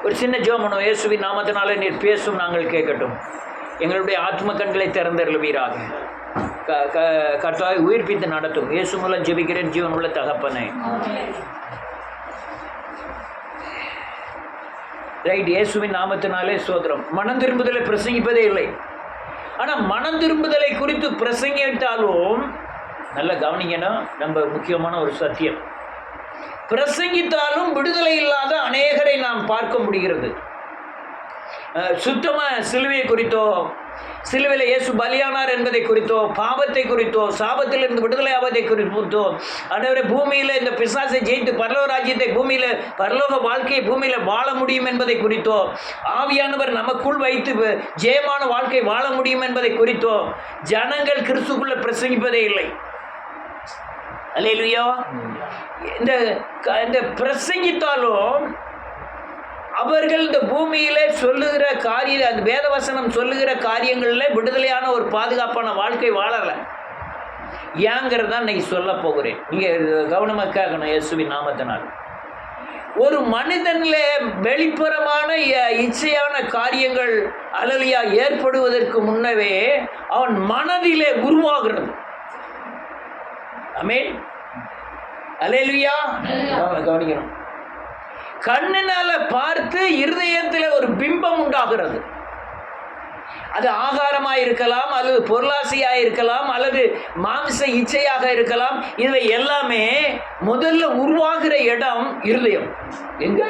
ஒரு சின்ன ஜெபம். இயேசுவின் நாமத்தினாலே நீர் பேசும், நாங்கள் கேட்கட்டும். எங்களுடைய ஆத்ம கண்களை திறந்தருளுவீராக. கர்த்தாவை உயிர்ப்பித்து நடத்தும். இயேசு மூலம் ஜெபிக்கிறேன் ஜீவன் உள்ள தகப்பனே. ரைட். இயேசுவின் நாமத்தினாலே சோதரம். மனம் திரும்புதலை பிரசங்கிப்பதே இல்லை. ஆனால் மனம் திரும்புதலை குறித்து பிரசங்கித்தாலும் நல்லா கவனிக்கணும். நம்ம முக்கியமான ஒரு சத்தியம், பிரசங்கித்தாலும் விடுதலை இல்லாத அநேகரை நாம் பார்க்க முடிகிறது. சுத்தமாக சிலுவையை குறித்தோ, சிலுவையில் இயேசு பலியானார் என்பதை குறித்தோ, பாவத்தை குறித்தோ, சாபத்திலிருந்து விடுதலை ஆவதை குறித்தோ, அனைவரை பூமியில் இந்த பிசாசை ஜெயித்து பரலோக ராஜ்யத்தை பூமியில், பரலோக வாழ்க்கையை பூமியில் வாழ முடியும் என்பதை குறித்தோ, ஆவியானவர் நமக்குள் வைத்து ஜெயமான வாழ்க்கை வாழ முடியும் என்பதை குறித்தோ ஜனங்கள் கிறிஸ்துக்குள்ள பிரசங்கிப்பதே இல்லை. அல்லேலூயா. இந்த பிரசங்கித்தாலும் அவர்கள் இந்த பூமியில சொல்லுகிற காரியம், அந்த வேதவசனம் சொல்லுகிற காரியங்களில் விடுதலையான ஒரு பாதுகாப்பான வாழ்க்கை வாழலை. ஏங்கிறதான் இன்னைக்கு சொல்ல போகிறேன். நீங்கள் கவனமாக கேட்கணும். இயேசுவின் நாமத்தினால் ஒரு மனிதனில் வெளிப்புறமான இச்சையான காரியங்கள் அல்லேலூயா ஏற்படுவதற்கு முன்னவே அவன் மனதிலே உருவாகிறது. ஆமென். அல்லேலூயா. கவனிக்கணும். கண்ணினால பார்த்து இருதயத்தில் ஒரு பிம்பம் உண்டாகிறது. அது ஆகாரமாக இருக்கலாம், அல்லது பொருளாசையாக இருக்கலாம், அல்லது மாம்ச இச்சையாக இருக்கலாம். இவை எல்லாமே முதல்ல உருவாகிற இடம் இருதயம். எங்க?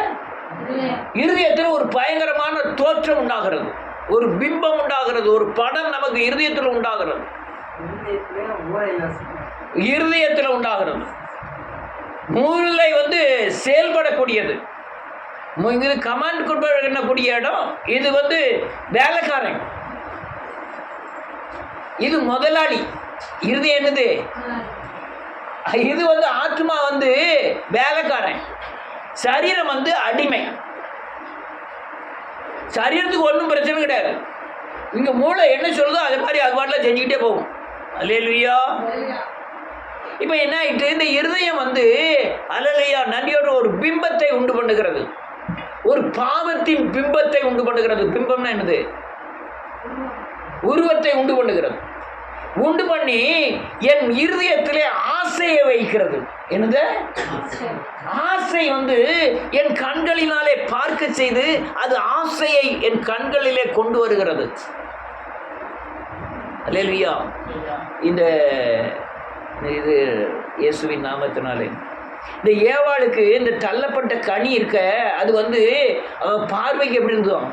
இருதயத்தில் ஒரு பயங்கரமான தோற்றம் உண்டாகிறது, ஒரு பிம்பம் உண்டாகிறது, ஒரு படம் நமக்கு இருதயத்தில் உண்டாகிறது. இருதயத்தில் உண்டாகிறது. மூளை செயல்படக்கூடியது. இது கமாண்ட் பண்ணக்கூடிய இடம். இது வேலைக்காரன், இது முதலாளி. இருதயம் என்னது? இது ஆத்மா வேலைக்காரன், சரீரம் அடிமை. சரீரத்துக்கு ஒன்றும் பிரச்சனை கிடையாது. இங்க மூளை என்ன சொல்லுதோ அது மாதிரி அது பாட்டில் செஞ்சுக்கிட்டே போகும். அல்லேலூயா. இப்போ என்ன ஆயிட்டு, இந்த இருதயம் அல்லேலூயா நன்றியோட ஒரு பிம்பத்தை உண்டு பண்ணுகிறது, ஒரு பாவத்தின் பிம்பத்தை உண்டு பண்ணுகிறது. பிம்பம்னா என்னது? உருவத்தை உண்டு பண்ணுகிறது. உண்டு பண்ணி என் இருதயத்திலே ஆசையை வைக்கிறது. என்னது? ஆசை என் கண்களினாலே பார்க்க செய்து அது ஆசையை என் கண்களிலே கொண்டு வருகிறது. அல்லேலூயா. இது இயேசுவின் நாமத்தினாலே. இந்த ஏவாளுக்கு இந்த தள்ளப்பட்ட கனி இருக்க, அது பார்வைக்கு எப்படி இருந்தோம்?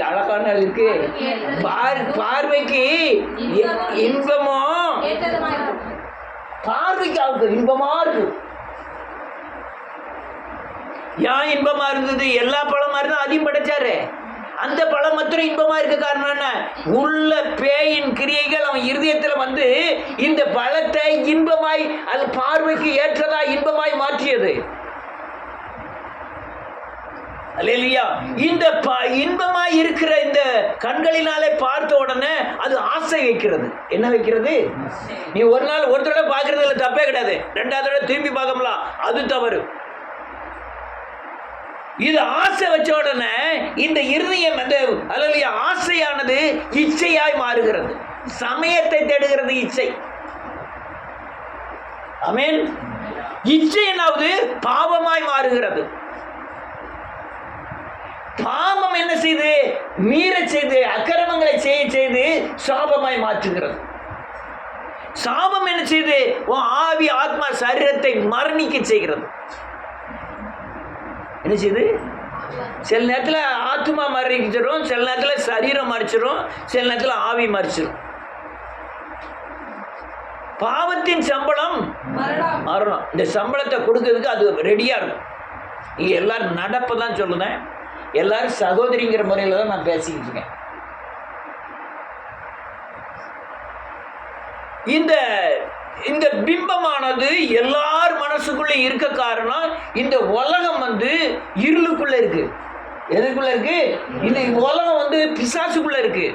அழகான இருக்கு. பார்வைக்கு இன்பமோ, பார்வைக்கு அவருக்கு இன்பமா இருக்கு. ஏன் இன்பமா இருந்தது? எல்லா பழமா இருந்தா அதையும் படைச்சாரு. அந்த பழம் மாத்திரம் இன்பமா இருக்க காரணம் என்ன? உள்ள பேயின் கிரியைகள் அவன் இருதயத்தில் இந்த பழத்தை இன்பமாய், அது பார்வைக்கு ஏற்றதா இன்பமாய் மாற்றியது. அல்லேலூயா. இந்த இன்பமாய் இருக்கிற இந்த கண்களினாலே பார்த்த உடனே அது ஆசை வைக்கிறது. என்ன வைக்கிறது? நீ ஒரு நாள் ஒரு தடவை பார்க்கறதுல தப்பே கிடையாது, ரெண்டாவது தடவை திரும்பி பார்க்கலாம், அது தவறு. இது ஆசை வச்ச உடனே இந்த இருதயம் அல்லேலூயா ஆசையானது இச்சையாய் மாறுகிறது. சமயத்தை தேடுகிறது இச்சை. ஆமென். இச்சை என்னாவது பாவமாய் மாறுகிறது. பாவம் என்ன செய்து? மீற செய்து, அக்கிரமங்களை செய்து சாபமாய் மாற்றுகிறது. சாபம் என்ன செய்து? ஆவி ஆத்மா சரீரத்தை மரணிக்க செய்கிறது. என்ன செய்யுது? சில நேரத்தில் ஆத்மா மறிச்சிடும், சில நேரத்தில் சரீரம் மறிச்சிடும், சில நேரத்தில் ஆவி மறிச்சிடும். பாவத்தின் சம்பளம் மரணம். இந்த சம்பளத்தை கொடுக்கறதுக்கு அது ரெடியா இருக்கும். நீங்க எல்லாரும் நடப்ப தான் சொல்லுவேன், எல்லாரும் சகோதரிங்கிற முறையில் தான் நான் பேசிக்கிட்டு இருக்கேன். இந்த பிம்பமானது எல்லார் மனசுக்குள்ளே இருக்க காரணம், இந்த உலகம் இருளுக்குள்ள இருக்கு. எதுக்குள்ள இருக்கு? இந்த உலகம் பிசாசுக்குள்ள இருக்கு.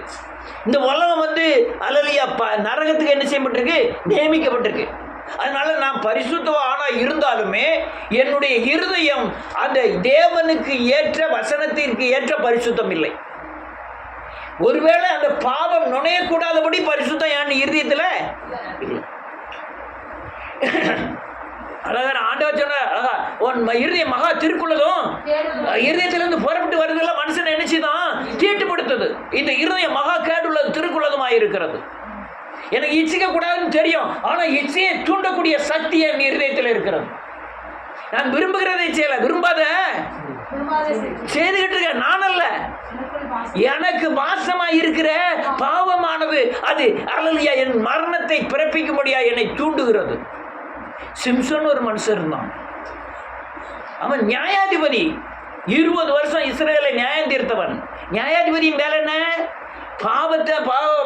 இந்த உலகம் அல்லேலூயா நரகத்துக்கு என்ன செய்யப்பட்டிருக்கு? நியமிக்கப்பட்டிருக்கு. அதனால நான் பரிசுத்தவானா இருந்தாலுமே என்னுடைய இருதயம் அந்த தேவனுக்கு ஏற்ற வசனத்திற்கு ஏற்ற பரிசுத்தம் இல்லை. ஒருவேளை அந்த பாவம் நுழையக்கூடாதபடி பரிசுத்தம் என் இருதயத்தில் இல்லை. அழகான ஆண்டவர் சொன்ன உன் இருதயம் மகா திருக்குள்ளதும் இருதயத்திலிருந்து புறப்பட்டு வருதெல்லாம் மனுஷன் நினைச்சுதான் தீட்டுப்படுத்துது. இந்த இருதயம் மகா கேடுள்ளது திருக்குள்ளதுமாக இருக்கிறது. எனக்கு இச்சிக்க கூடாதுன்னு தெரியும், ஆனா இச்சையை தூண்டக்கூடிய சக்தி என் இருதயத்தில் இருக்கிறது. நான் விரும்புகிறதை செய்யல, விரும்பாத செய்துகிட்டு இருக்க நான் அல்ல, எனக்கு வாசமா இருக்கிற பாவமானது அது அல்லேலூயா என் மரணத்தை பிறப்பிக்கும்படியா என்னை தூண்டுகிறது. சிம்சன் ஒரு மனுஷன் இருந்தான், அவன் நியாயாதிபதி, 20 வருஷம் இஸ்ரவேலை நியாயம் தீர்த்தவன். நியாயாதிபதியின் வேலை என்ன?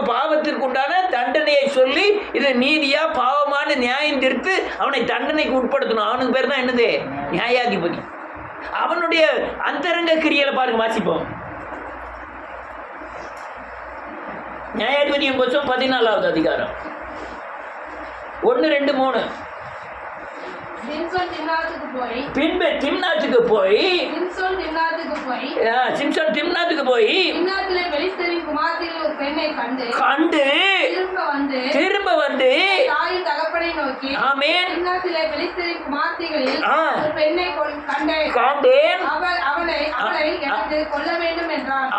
பாவத்திற்கு உண்டான தண்டனையை சொல்லி இது நீதியா பாவமான நியாயம் தீர்த்து அவனை தண்டனைக்கு உட்படுத்தணும். அவனுக்கு பேர் தான் என்னது? நியாயாதிபதி. அவனுடைய அந்தரங்க கிரியைகளை பாருங்க, வாசிப்போம். நியாயாதிபதியின் புத்தகம் 14வது அதிகாரம் 1, 2, 3. பின்பு திம்னாத்துக்கு போய் சிம்சன் திம்னாத்துக்கு போய் கண்டு திரும்ப வந்து ஆமென் கண்டேன்.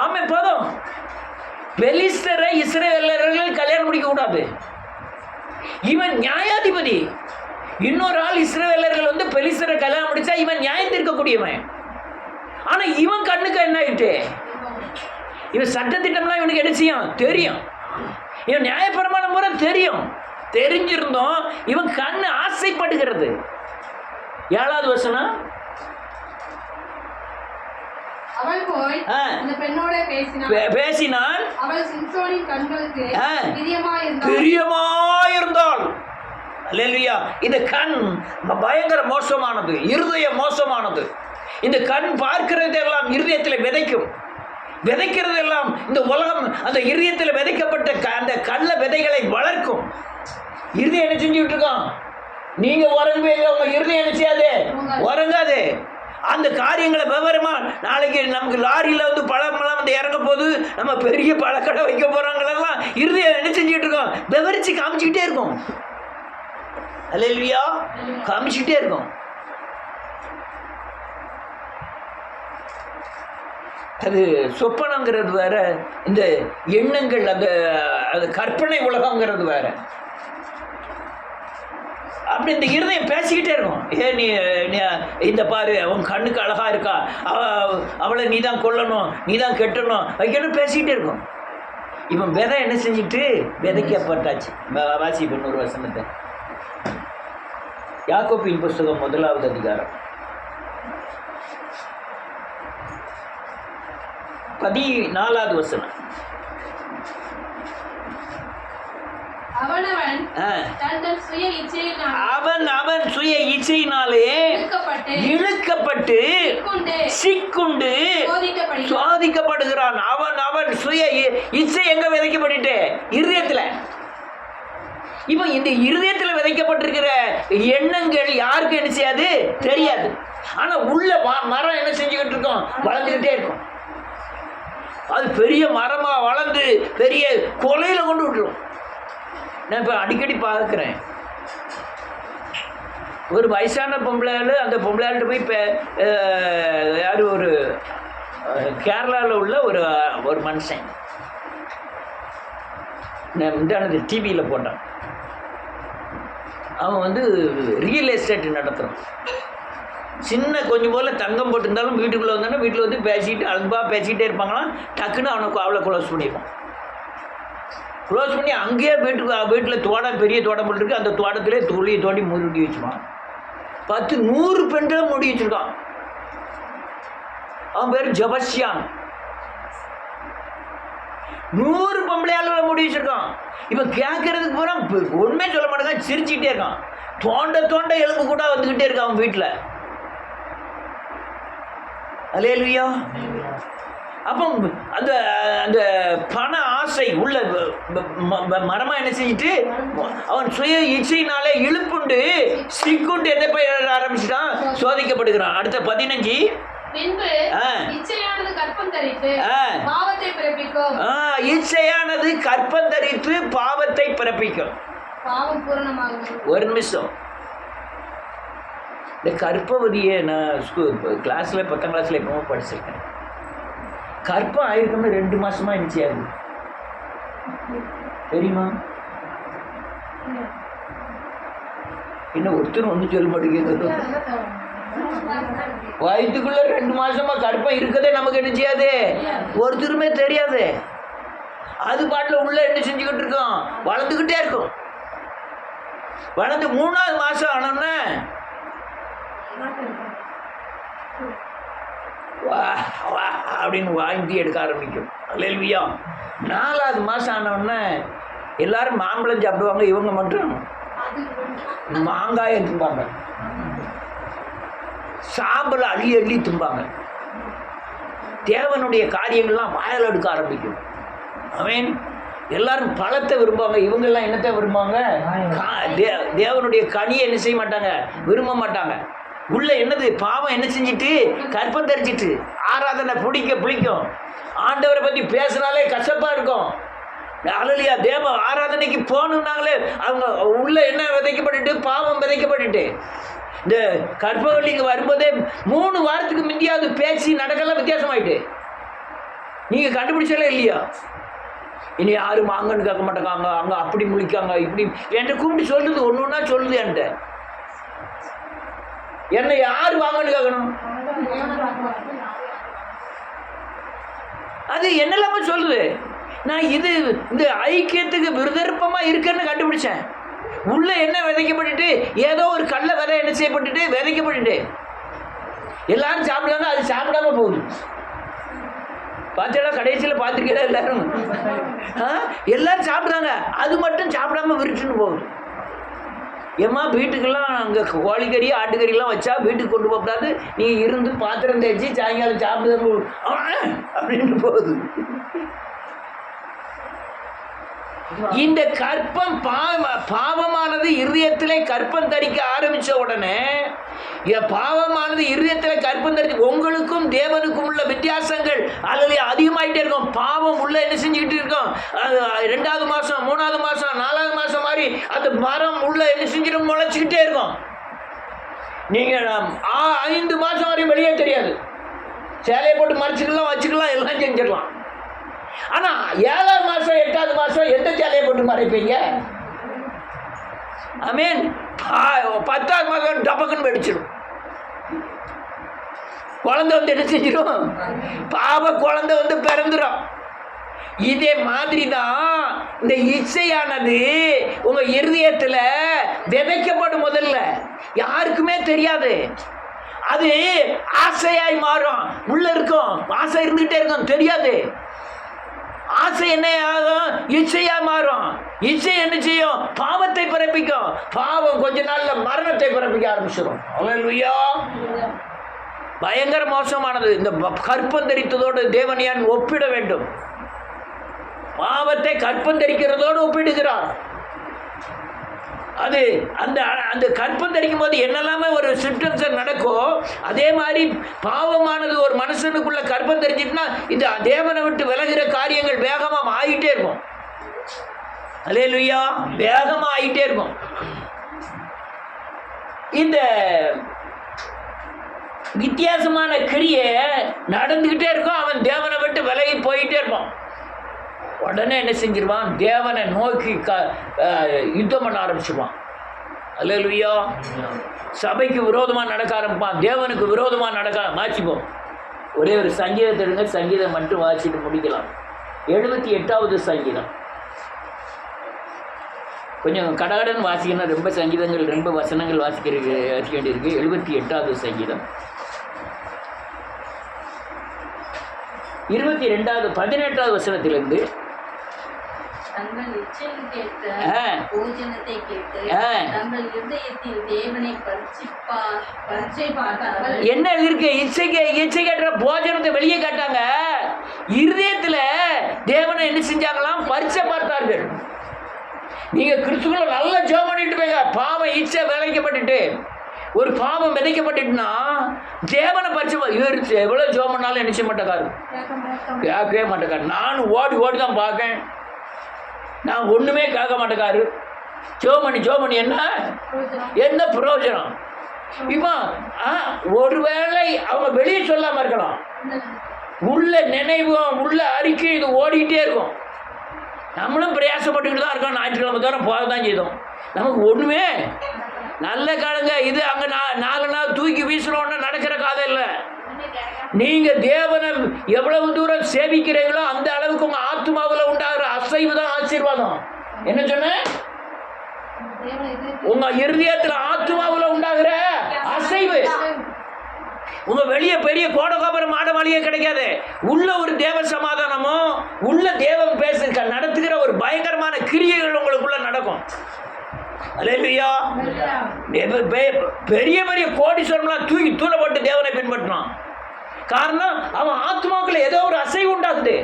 ஆமென். போதும். பெலிஸ்தரை இஸ்ரவேலர்கள் கல்யாணம் முடிக்க கூடாது. இவன் நியாயாதிபதி. இன்னொரு ஆள் இஸ்ரவேலர்கள் வந்து பெலிஸ்தரை கல்யாணம் முடிச்சா இவன் நியாயம் தீர்க்கக்கூடியவன். ஆனா இவன் கண்ணுக்கு என்ன ஆயிட்டு? இவன் சட்டத்திட்டம்லாம் இவனுக்கு என்ன செய்யும்? தெரியும். இவன் நியாயபரமான முறை தெரியும். தெரிஞ்சிருந்தோம் இவன் கண்ணு ஆசைப்படுகிறது. 7வது வசனம். அவள் போய் அந்த பெண்ணோட பேசினாள். அவள் சிம்சோனின் கண்களுக்கு பிரியமாயிருந்தாள். அல்லேலூயா. இந்த கண் பயங்கர மோசமானது, இருதயம் மோசமானது. இந்த கண் பார்க்கிறதெல்லாம் இருதயத்தில் விதைக்கும். விதைக்கிறதெல்லாம் இந்த உலகம் அந்த இருதயத்தில் விதைக்கப்பட்ட அந்த கள்ள விதைகளை வளர்க்கும். இருதயம் என்ன செஞ்சுட்டு இருக்கோம்? நீங்க உறங்குவீங்க, உங்க இருதயம் என்ன செய்யாது? உறங்காது. அந்த காரியங்களை விவரமா நாளைக்கு நமக்கு லாரியில் வந்து பழமெல்லாம் வந்து இறங்க போது நம்ம பெரிய பழக்கடை வைக்க போறாங்களெல்லாம் இருதயம் என்ன செஞ்சுட்டு இருக்கோம்? விவரிச்சு காமிச்சுக்கிட்டே இருக்கும். அல்லேலூயா. காமிச்சுக்கிட்டே இருக்கும். அது சொப்பனங்கிறது வேற, இந்த எண்ணங்கள் அந்த அது கற்பனை உலகங்கிறது வேற. அப்படி இந்த இருதயம் பேசிக்கிட்டே இருக்கும். நீ இந்த பாரு, அவன் கண்ணுக்கு அழகா இருக்கா, அவளை நீ தான் கொல்லணும், நீ தான் கெட்டணும், வைக்கணும், பேசிக்கிட்டே இருக்கும். இவன் விதை என்ன செஞ்சுட்டு விதைக்கப்பட்டாச்சு. வாசி 1 வசனத்தை. யாக்கோபின் புஸ்தகம் 1வது அதிகாரம் 14வது வசனம். அவன் சுய இச்சையினாலே இழுக்கப்பட்டு சிக்குண்டு சோதிக்கப்படுகிறான். அவன் சுய இச்சை எங்க விதைக்கப்பட்டு? இருதயத்தில். இப்போ இந்த இருதயத்தில் விதைக்கப்பட்டிருக்கிற எண்ணங்கள் யாருக்கு என்ன செய்யாது? தெரியாது. ஆனா உள்ள மரம் என்ன செஞ்சுக்கிட்டு இருக்கோம்? வளர்ந்துக்கிட்டே இருக்கும். அது பெரிய மரமா வளர்ந்து பெரிய கொலையில கொண்டு விட்டுரும். நான் இப்போ அடிக்கடி பார்க்குறேன், ஒரு வயசான பொம்பளையாள் அந்த பொம்பளையாள்கிட்ட போய் இப்போ யார் ஒரு கேரளாவில் உள்ள ஒரு மனுஷன் இந்தானது டிவியில் போட்டான். அவன் வந்து ரியல் எஸ்டேட் நடத்துகிறான். சின்ன கொஞ்சம் போல் தங்கம் போட்டிருந்தாலும் வீட்டுக்குள்ளே வந்தாலும் வீட்டில் வந்து பேசிட்டு அன்பாக பேசிக்கிட்டே இருப்பாங்களாம். டக்குன்னு அவனுக்கு அவளை க்ளோஸ் பண்ணியிருப்பான். க்ளோஸ் பண்ணி அங்கேயே வீட்டில் தோட்டம், பெரிய தோட்டம் போட்டுருக்கு. அந்த தோட்டத்திலே துளியை தோண்டி மூடி வச்சுப்பான். 100 பெண்களை மூடி வச்சுருக்கான். அவன் பேர் ஜபஸ்யான். 100 பொம்பளையாளர்களை மூடி வச்சுருக்கான். இப்போ கேட்கறதுக்கு பூரா ஒன்றுமே சொல்ல மாட்டேங்க, சிரிச்சுக்கிட்டே இருக்கான். தோண்ட எலும்பு கூட வந்துக்கிட்டே இருக்கான் அவன் வீட்டில். அல்லேலூயா. அப்போ அந்த அந்த பண ஆசை உள்ள மரமா என்ன செஞ்சுட்டு அவன் சுய இச்சையினாலே இழுப்புண்டு சிக்குண்டு என்ன பண்ண ஆரம்பிச்சுட்டான், சோதிக்கப்படுகிறான். அடுத்த 15. பின்பு இச்சையானது கற்பம் தரித்து பாவத்தை பிறப்பிக்கும். இச்சையானது கற்பம் தரித்து பாவத்தை பிறப்பிக்கும். பாவம் பூரணமாகும். ஒரு நிமிஷம். இந்த கற்பவதியை நான் கிளாஸில் 10ஆம் கிளாஸில் எப்பவும் படிச்சிருக்கேன். கற்பம் ஆயிருக்கோம்னு 2 மாசமா நிச்சயாது தெரியுமா? இன்னும் ஒருத்தர் ஒன்றும் சொல்ல மாட்டேங்குது. வயிற்றுக்குள்ள 2 மாசமா கற்பம் இருக்கதே நமக்கு என்ன செய்யாது, ஒருத்தருமே தெரியாது. அது பாட்டில் உள்ள என்ன செஞ்சுக்கிட்டு இருக்கோம், வளர்ந்துக்கிட்டே இருக்கும். வளர்ந்து 3ஆவது மாசம் ஆனோம்னா அப்படின்னு வாங்கி எடுக்க ஆரம்பிக்கும். அல்லேலூயா. 4ஆவது மாதம் ஆனவுடனே எல்லாரும் மாம்பழம் சாப்பிடுவாங்க, இவங்க மட்டும் மாங்காயை திம்பாங்க, சாம்பலை அள்ளி அள்ளி திம்பாங்க. தேவனுடைய காரியங்கள்லாம் வாயில் எடுக்க ஆரம்பிக்கும். அவன் எல்லாரும் பழத்தை விரும்புவாங்க, இவங்கெல்லாம் என்னத்தை விரும்புவாங்க, தேவனுடைய கனியை என்ன செய்ய மாட்டாங்க, விரும்ப மாட்டாங்க. உள்ள என்னது, பாவம் என்ன செஞ்சுட்டு கற்பம் தரிச்சிட்டு ஆராதனை பிடிக்கும். ஆண்டவரை பற்றி பேசுனாலே கசப்பா இருக்கும். அல்லேலூயா. தேவ ஆராதனைக்கு போகணுன்னாங்களே அவங்க உள்ள என்ன விதைக்கப்பட்டுட்டு, பாவம் விதைக்கப்பட்டுட்டு. இந்த கற்பவள்ளிங்க வரும்போதே 3 வாரத்துக்கு முந்தியாவது பேசி நடக்கலாம் வித்தியாசமாயிட்டு. நீங்கள் கண்டுபிடிச்சாலே இல்லையா? இனி யாரும் வாங்கன்னு கேட்க மாட்டேங்காங்க, அங்கே அப்படி முழிக்காங்க, இப்படி என்கிட்ட கூப்பிட்டு சொல்லுது, ஒன்று ஒன்றா சொல்லுது என்கிட்ட. என்னை யார் வாங்கன்னு கேட்கணும்? அது என்னெல்லாம சொல்லுது. நான் இது இந்த ஐக்கியத்துக்கு விருதர்ப்பமாக இருக்குன்னு கண்டுபிடிச்சேன். உள்ள என்ன விதைக்கப்பட்டுட்டு, ஏதோ ஒரு கள்ள விதை என்ன செய்யப்பட்டுட்டு விதைக்கப்பட்டுட்டு எல்லாரும் சாப்பிடுவாங்க, அது சாப்பிடாம போகுது. பார்த்தா கடைசியில் பார்த்துருக்கா எல்லாரும், எல்லாரும் சாப்பிட்றாங்க, அது மட்டும் சாப்பிடாம விரிச்சுன்னு போகுது. ஏம்மா வீட்டுக்கெல்லாம் அங்கே கோழிக்கறி ஆட்டுக்கறிலாம் வச்சா வீட்டுக்கு கொண்டு போகக்கூடாது, நீ இருந்து பாத்திரம் தேய்ச்சி சாயங்காலம் சாப்பிடுறது அப்படின்னு போகுது. இந்த கற்பம் பாவமானது இருதயத்திலே கற்பம் தரிக்க ஆரம்பிச்ச உடனே, பாவமானது இருதயத்தில் கற்பம் தரித்து உங்களுக்கும் தேவனுக்கும் உள்ள வித்தியாசங்கள் அல்லது அதிகமாயிட்டே இருக்கும். பாவம் உள்ள என்ன செஞ்சுக்கிட்டு இருக்கும், 2ஆவது மாதம் 3ஆவது மாதம் 4ஆவது மாதம் மாதிரி அந்த மரம் உள்ள என்ன செஞ்சிடும், முளைச்சிக்கிட்டே இருக்கும். நீங்கள் 5 மாதம் வரையும் வெளியே தெரியாது, சேலையை போட்டு மறைச்சிக்கலாம், வச்சுக்கலாம், எல்லாம் செஞ்சிடலாம். ஆனால் 7ஆவது மாதம் 8ஆவது மாதம் எந்த சேலையை போட்டு மறைப்பீங்க? ஆமென். 10ஆவது மாதம் டபக்குன்னு வெடிச்சிடும். குழந்தை வந்து என்ன செஞ்சிடும், பாவ குழந்தை வந்து பிறந்துடும். இதே மாதிரி தான் இந்த இச்சையானது உங்கள் இருதயத்தில் விதைக்கப்படும். முதல்ல யாருக்குமே தெரியாது, அது ஆசையாய் மாறும். உள்ள இருக்கும், ஆசை இருந்துகிட்டே இருக்கும், தெரியாது. ஆசை என்ன ஆகும், இச்சையா மாறும். இச்சை என்ன செய்யும், பாவத்தை பிறப்பிக்கும். பாவம் கொஞ்ச நாள்ல மரணத்தை பிறப்பிக்க ஆரம்பிச்சிடும். அல்லேலூயா. பயங்கர மோசமானது. இந்த கற்பம் தரித்ததோடு தேவனியான் ஒப்பிட வேண்டும். பாவத்தை கற்பம் தரிக்கிறதோடு ஒப்பிடுகிறார். அது அந்த அந்த கற்பம் தரிக்கும் போது என்னெல்லாமே ஒரு சிம்டம்ஸ் நடக்கும். அதே மாதிரி பாவமானது ஒரு மனுஷனுக்குள்ள கற்பம் தெரிஞ்சிட்டுனா இந்த தேவனை விட்டு விலகிற காரியங்கள் வேகமாக ஆகிட்டே இருக்கும். அல்லேலூயா. வேகமாக ஆகிட்டே இருக்கும். இந்த வித்தியாசமான கிரியை நடந்துக்கிட்டே இருக்கும். அவன் தேவனை விட்டு விலகி போயிட்டே இருப்பான். உடனே என்ன செஞ்சிருவான், தேவனை நோக்கி யுத்தம் பண்ண ஆரம்பிச்சுவான். அல்லேலூயா. சபைக்கு விரோதமாக நடக்க ஆரம்பிப்பான், தேவனுக்கு விரோதமாக நடக்க வாசிப்போம். ஒரே ஒரு சங்கீதத்தை எடுங்க, சங்கீதம் மட்டும் வாசிட்டு முடிக்கலாம். 78வது சங்கீதம். கொஞ்சம் கடகடன் வாசிக்கணும், ரொம்ப சங்கீதங்கள் ரொம்ப வசனங்கள் வாசிக்க வேண்டியிருக்கு. 78வது சங்கீதம் 18வது வசனத்திலிருந்து தங்கள் இச்சைக்கேற்ற ஆ. போஜனத்தை கேட்டு ஆ. தங்கள் இருதயத்தில் தேவனை பரீட்சை பார்த்தார்கள். என்ன இருக்கு? இச்சை கேட்ட போஜனத்தை வெளியே காட்டாங்க. இருதயத்துல தேவனை என்ன செஞ்சாங்களாம்? பரீட்சை பார்த்தார்கள். நீங்க கிறிஸ்துக்குள்ள நல்ல ஜெபம் பண்ணிட்டு போங்க. பாவம் இச்சை விளைக்கப்பட்டுட்டு ஒரு பாவம் விதைக்கப்பட்டுட்டுனா தேவனை பரிச்சை இவர் எவ்வளவு ஜெபம் பண்ணாலும் என்ன செய்ய மாட்டேக்காரு, கேட்கவே மாட்டேக்காரு. நான் ஓடி தான் பார்க்கேன், நான் ஒண்ணுமே கேட்க மாட்டேக்காரு. ஜெபம் பண்ணி என்ன பிரயோஜனம்? இப்போ ஒருவேளை அவங்க வெளியே சொல்லாம இருக்கலாம், உள்ள நினைவும் உள்ள அறிக்கை இது ஓடிக்கிட்டே இருக்கும். நம்மளும் பிரயாசப்பட்டுக்கிட்டு தான் இருக்கோம். ஞாயிற்றுக்கிழமை தவிர போக தான் செய்தோம். நமக்கு ஒன்றுமே நல்ல காலங்க இது. அங்கே 4 நாள் தூக்கி வீசுறோன்னு நடக்கிற காதை இல்லை. நீங்கள் தேவனை எவ்வளவு தூரம் சேவிக்கிறீங்களோ அந்த அளவுக்கு உங்கள் ஆத்மாவில் உண்டாகிற அசைவு தான் ஆசீர்வாதம். என்ன சொன்னேன்? உங்கள் இருதயத்தில் ஆத்மாவில் உண்டாகிற அசைவு. உங்க வெளியே பெரிய கோடகோபுரம் மாட மாளிகை கிடைக்காது. உள்ள ஒரு தேவ சமாதானமும் உள்ள தேவன் நடத்துகிற ஒரு பயங்கரமான கிரியைகள் உங்களுக்குள்ள நடக்கும். அல்லேலூயா. பெரிய பெரிய கோடீஸ்வரம்லாம் தூக்கி தூளை போட்டு தேவனை பின்பற்றினான். காரணம் அவன் ஆத்மாக்களை ஏதோ ஒரு அசைவு உண்டாகுது.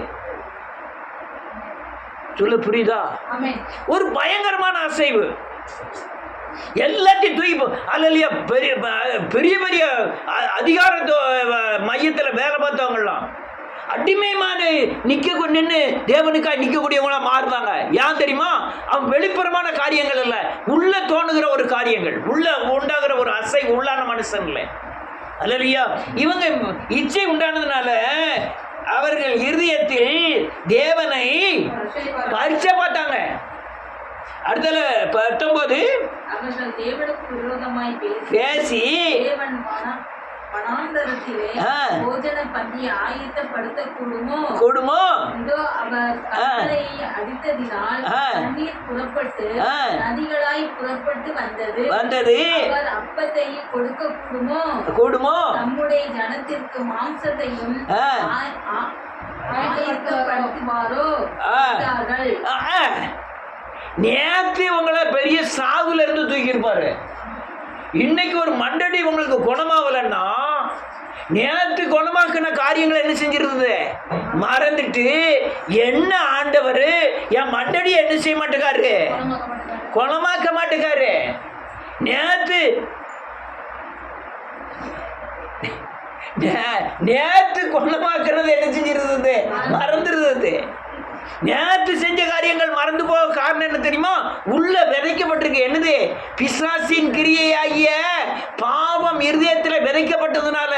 சொல்ல புரியுதா? ஒரு பயங்கரமான அசைவு. எல்லாத்தையும் தூக்கி அல்லையா பெரிய பெரிய பெரிய அதிகார மையத்தில் வேலை பார்த்தவங்கலாம் அடிமைமான நின்று தேவனுக்காக நிற்கக்கூடியவங்களாம் மாறுதாங்க. ஏன் தெரியுமா? அவன் வெளிப்புறமான காரியங்கள் இல்லை, உள்ள தோணுகிற ஒரு காரியங்கள், உள்ள உண்டாகிற ஒரு அசை உள்ளான மனுஷன் இல்லை. அல்லையா இவங்க இச்சை உண்டானதுனால அவர்கள் இருதயத்தில் தேவனை பரீட்சை பார்த்தாங்க. அடுத்தல 19 அவர்கள் தேவனுக்கு விரோதமாய் பேசி தேவன் வனாந்தரத்திலே போஜன பந்தி ஆயத்தப்படுத்த கூடுமோ இதோ அவர் கட்டளை அடித்ததினால் தண்ணீர் புறப்பட்டு நதிகளாய் புறப்பட்டு வந்தது. அவர் அப்பத்தை கொடுக்க கூடுமோ நம்முடைய ஜனத்திற்கு மாம்சத்தையும் ஆயத்தப்படுத்துவாரோ? நேற்று உங்களை பெரிய சாகுல இருந்து தூக்கியிருப்பாரு. இன்னைக்கு ஒரு மண்டடி உங்களுக்கு குணமாகலன்னா நேற்று குணமாக்குன காரியங்களை என்ன செஞ்சிருந்தது மறந்துட்டு என்ன ஆண்டவர் என் மண்டடி என்ன செய்ய மாட்டேக்காரு, குணமாக்க மாட்டேக்காரு. நேற்று குணமாக்குறது என்ன செஞ்சிருந்தது மறந்துருந்தது. நேற்று செஞ்ச காரியங்கள் மறந்து போக காரணம் என்ன தெரியுமா? உள்ள விதைக்கப்பட்டிருக்கு. என்னது? பிசாசின் கிரியையாகிய பாவம் இருதயத்தில் விதைக்கப்பட்டதுனால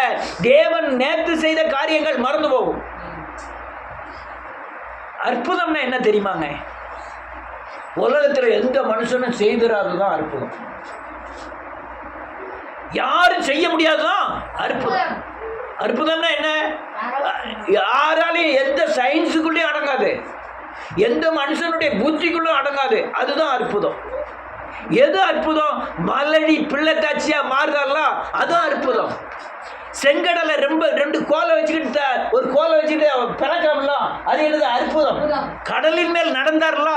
தேவன் நேற்று செய்த காரியங்கள் மறந்து போகும். அற்புதம்னா என்ன தெரியுமாங்க? உலகத்தில் எந்த மனுஷனும் செய்திராதுதான் அற்புதம். யாரும் செய்ய முடியாதுதான் அற்புதம். அற்புதம்னா என்ன? யாராலையும் எந்த சயின்ஸுக்குள்ளேயும் அடங்காது, எந்த மனுஷனுடைய புத்திக்குள்ளும் அடங்காது. அதுதான் அற்புதம். எது அற்புதம்? மலடி பிள்ளைத்தாச்சியா மாறுதல்ல, அதுதான் அற்புதம். செங்கடலை 2 கோலை வச்சுக்கிட்டு ஒரு கோலை வச்சுக்கிட்டு பிறக்கம்ல, அது என்னது? அற்புதம். கடலின் மேல் நடந்தார்ல,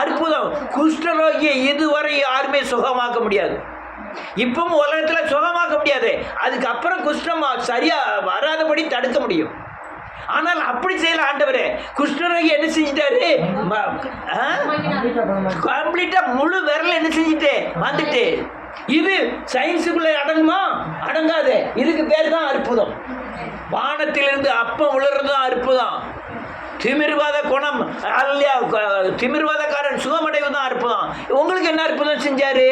அற்புதம். குஷ்டரோகியை இதுவரை யாருமே சுகமாக்க முடியாது. இப்பவும் உலகத்தில் சுகமாக்க முடியாது. அதுக்கப்புறம் குஷ்டம் சரியா வராதபடி தடுக்க முடியும். ஆனால் அப்படி செய்யல ஆண்டவரே. குஷ்டரோகி என்ன செஞ்சிட்டாரு? கம்ப்ளீட்டா முழு விரல என்ன செஞ்சுட்டு வந்துட்டு. இது சயின்ஸுக்குள்ள அடங்குமா? அடங்காது. இதுக்கு பேர் தான் அற்புதம். வானத்திலிருந்து அப்பம் உலர்றதும் அற்புதம். திமிர்வாத குணம் அல்லையா, திமிர்வாதக்காரன் சுகமடைவு தான் அற்புதம். உங்களுக்கு என்ன அற்புதம் செஞ்சாரு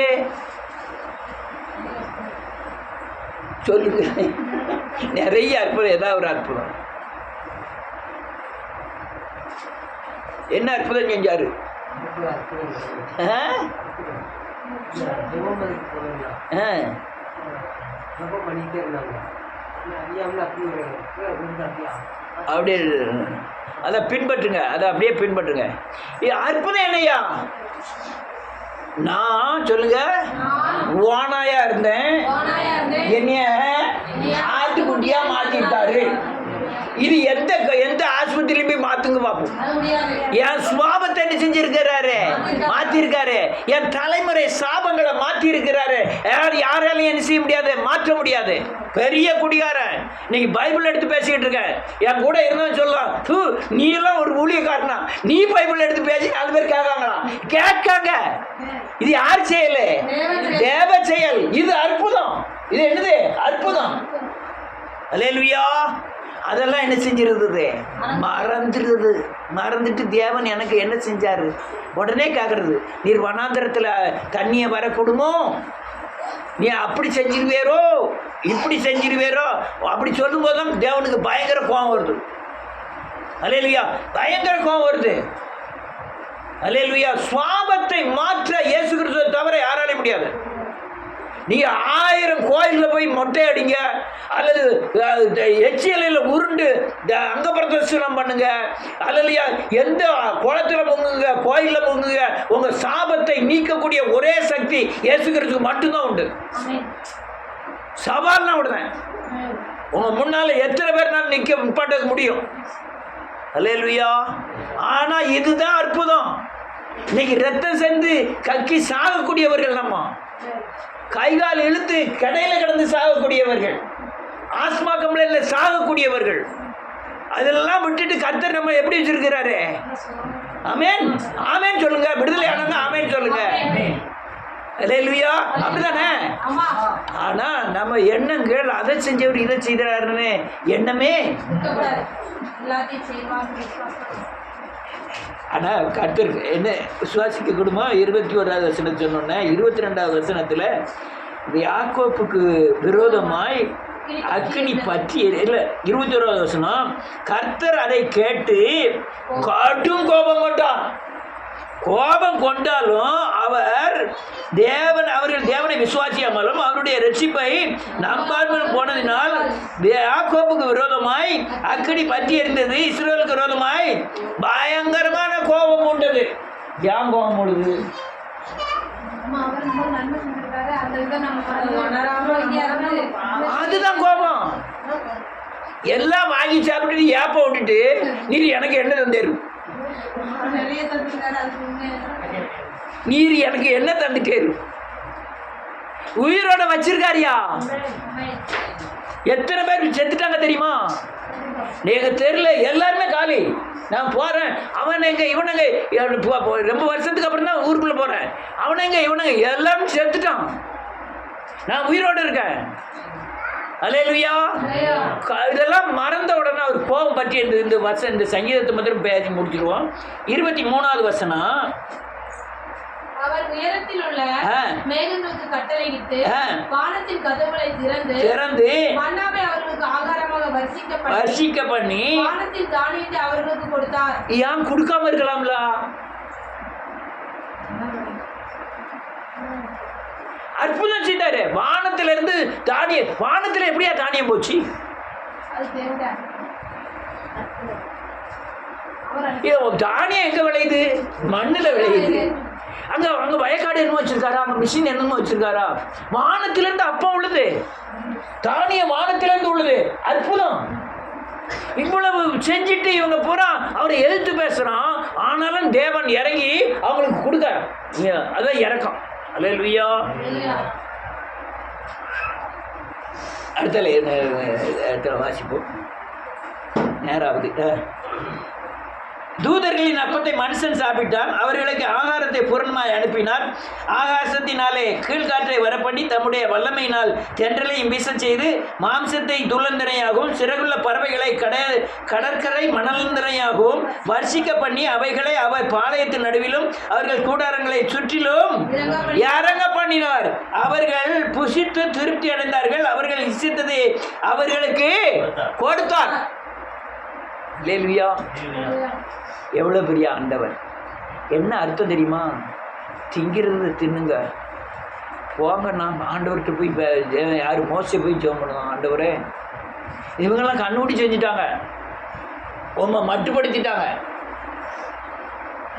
சொல்லுங்க. நிறைய அற்புதம். ஏதாவது ஒரு அற்புதம். என்ன அற்புதம் செஞ்சாரு? அப்படியே அதை பின்பற்றுங்க, அதை அப்படியே பின்பற்றுங்க. அற்புதம் என்னையா? நான் சொல்லுங்க, ஓனாயா இருந்தேன், என்னைய ஆட்டுக்குட்டியா மாத்திட்டாரு. இது எந்த ஆஸ்பத்திரியிலும் போய் மாத்துங்க பார்ப்போம். என் சுபாவத்தை என்ன செஞ்சிருக்கிற மாத்திருக்காரு. என் தலைமுறை சாபங்களை மாத்தி இருக்கிறாரு. யாராலையும் என்ன செய்ய முடியாது, மாற்ற முடியாது. பெரிய குடிகாரன் இன்னைக்கு பைபிள் எடுத்து பேசிக்கிட்டு இருக்க. என் கூட இருந்தவன் சொல்லலாம், நீ எல்லாம் ஒரு ஊழியக்காரனா, நீ பைபிள் எடுத்து பேசி 4 பேர் கேட்காங்களா? கேட்காங்க. இது யார் செயல்? தேவ செயல். இது அற்புதம். இது என்னது? அற்புதம். அல்லேலூயா. அதெல்லாம் என்ன செஞ்சிருந்தது? மறந்துட்டு தேவன் எனக்கு என்ன செஞ்சாரு உடனே கேட்கறது, நீர் வனாந்தரத்தில் தண்ணியை வரக்கூடுமோ, நீ அப்படி செஞ்சிருவேரோ, இப்படி செஞ்சிருவேரோ, அப்படி சொல்லும் போதுதான் தேவனுக்கு பயங்கர கோபம் வருது. அல்லேலூயா. பயங்கர கோபம் வருது. அல்லேலூயா. சுவாபத்தை மாற்ற இயேசு கிறிஸ்துவை தவிர யாராலையும் முடியாது. நீங்க 1000 கோயிலில் போய் மொட்டை அடிங்க, அல்லது எச்சியலையில் உருண்டு அங்க பிரதர்சனம் பண்ணுங்க, அல்லது எந்த குளத்துல பொங்குங்க, கோயிலில் பொங்குங்க, உங்க சாபத்தை நீக்கக்கூடிய ஒரே சக்தி இயேசு கிறிஸ்துவுக்கு மட்டும்தான் உண்டு. சவால்னா விடுறேன், உங்க முன்னால எத்தனை பேர் நான் நிப்பாட்ட முடியும். அல்லேலூயா. ஆனா இதுதான் அற்புதம். இன்னைக்கு ரத்தம் சென்று கக்கி சாகக்கூடியவர்கள், நம்ம கைகால் இழுத்து கடையில் கிடந்து சாகக்கூடியவர்கள், ஆஸ்மா கம்ப்ளைண்ட்ல சாகக்கூடியவர்கள், அதெல்லாம் விட்டுட்டு கர்த்தர் நம்ம எப்படி வச்சிருக்கிறாரு? ஆமென். ஆமென் சொல்லுங்க. விடுதலை ஆனவங்க ஆமென் சொல்லுங்க. அல்லேலூயா. அப்படிதானே? ஆனா நம்ம எண்ணங்கள் அதை செஞ்சவர் இதை செய்தாருன்னு எண்ணமே. ஆனால் கர்த்தருக்கு என்ன விசுவாசிக்க குடும்பம் 21வது வசனம் சொன்னோன்னே 22வது வசனத்தில் யாக்கோப்புக்கு விரோதமாய் அக்கினி பற்றி இல்லை, 21வது வசனம், கர்த்தர் அதை கேட்டு கடும் கோபம் கொண்டார். கோபம் கொண்டாலும் அவர்கள் தேவனை விசுவாசியாமலும் அவருடைய ரட்சிப்பை நம்பாமல் போனதினால் யாக்கோபுக்கு விரோதமாய் அக்கினி பற்றி எரிந்தது. இஸ்ரவேலுக்கு விரோதமாய் பயங்கரமான கோபம் உண்டது. ஏன் கோபம் உழுது? அதுதான் கோபம். எல்லாம் வாங்கி சாப்பிட்டு ஏப்ப விட்டுட்டு நீர் எனக்கு என்ன தந்தேரு, நீர் எனக்கு என்ன தந்துட்டேரு, உயிரோட வச்சிருக்காரியா? எத்தனை பேர் செத்துட்டாங்க தெரியுமா? நீங்க தெரியல, எல்லாருமே காலி. நான் போறேன், அவன் எங்க இவனுங்க, ரொம்ப வருஷத்துக்கு அப்புறம் தான் ஊருக்குள்ள போறேன், அவனுங்க இவனுங்க எல்லாரும் செத்துட்டான், நான் உயிரோட இருக்கேன். அல்லேலூயா. இதெல்லாம் மறந்த உடனே அவர் கோபம் பற்றி இந்த சங்கீதத்தை மட்டும் பேசி முடிச்சிருவோம். 23வது வசனம், அவர் உயரத்தில் உள்ள மேகங்களுக்கு கட்டளையிட்டு வானத்தின் கதவுகளை திறந்து மன்னாவை அவர்களுக்கு ஆகாரமாக வர்ஷிக்க பண்ணி வானத்தின் தானியத்தை அவர்களுக்கு கொடுத்தார். ஏன் கொடுக்காம இருக்கலாம்ல? அற்புதம் செய்தாரு. வானத்துல இருந்து தானியம், வானத்துல எப்படியா தானியம் போச்சு? தானியம் எங்க விளையுது? மண்ணுல விளையுது. அங்க வயக்காடு என்னமோ வச்சிருக்காரா, அங்க மிஷின் என்னமோ வச்சிருக்காரா? வானத்திலிருந்து அப்பா உள்ளது, தானியம் வானத்திலிருந்து உள்ளது. அற்புதம். இவ்வளவு செஞ்சுட்டு இவங்க பூரா அவரை எதிர்த்து பேசுறான். ஆனாலும் தேவன் இறங்கி அவங்களுக்கு கொடுக்க, அதான் இறக்கம். அல்லேலூயா. அடுத்த வாசிப்போம். நேராவது. தூதர்களின் அப்பத்தை மனுஷன் சாப்பிட்டான், அவர்களுக்கு ஆகாரத்தை பூரணமாய் அனுப்பினார். ஆகாசத்தினாலே கீழ்காற்றை வரப்பண்ணி தம்முடைய வல்லமையினால் தென்றலையும் வீச செய்து மாம்சத்தை துளந்தனையாகவும் சிறகுள்ள பறவைகளை கடற்கரை மணல்ந்தனையாகவும் வர்ஷிக்க பண்ணி அவைகளை அவர் பாளையத்தின் நடுவிலும் அவர்கள் கூடாரங்களை சுற்றிலும் இறங்க பண்ணினார். அவர்கள் புசித்து திருப்தி அடைந்தார்கள், அவர்கள் இசித்ததை அவர்களுக்கு கொடுத்தார். அல்லேலூயா. எவ்வளோ பெரிய ஆண்டவர்! என்ன அர்த்தம் தெரியுமா? திங்கிறது தின்னுங்க, போங்க. நான் ஆண்டவர்கிட்ட போய் யார் மோசை போய் ஜெபம் பண்ணுவாங்க, ஆண்டவரே இவங்கெல்லாம் கண்ணுடி செஞ்சுட்டாங்க, உண்மை மட்டுப்படுத்திட்டாங்க,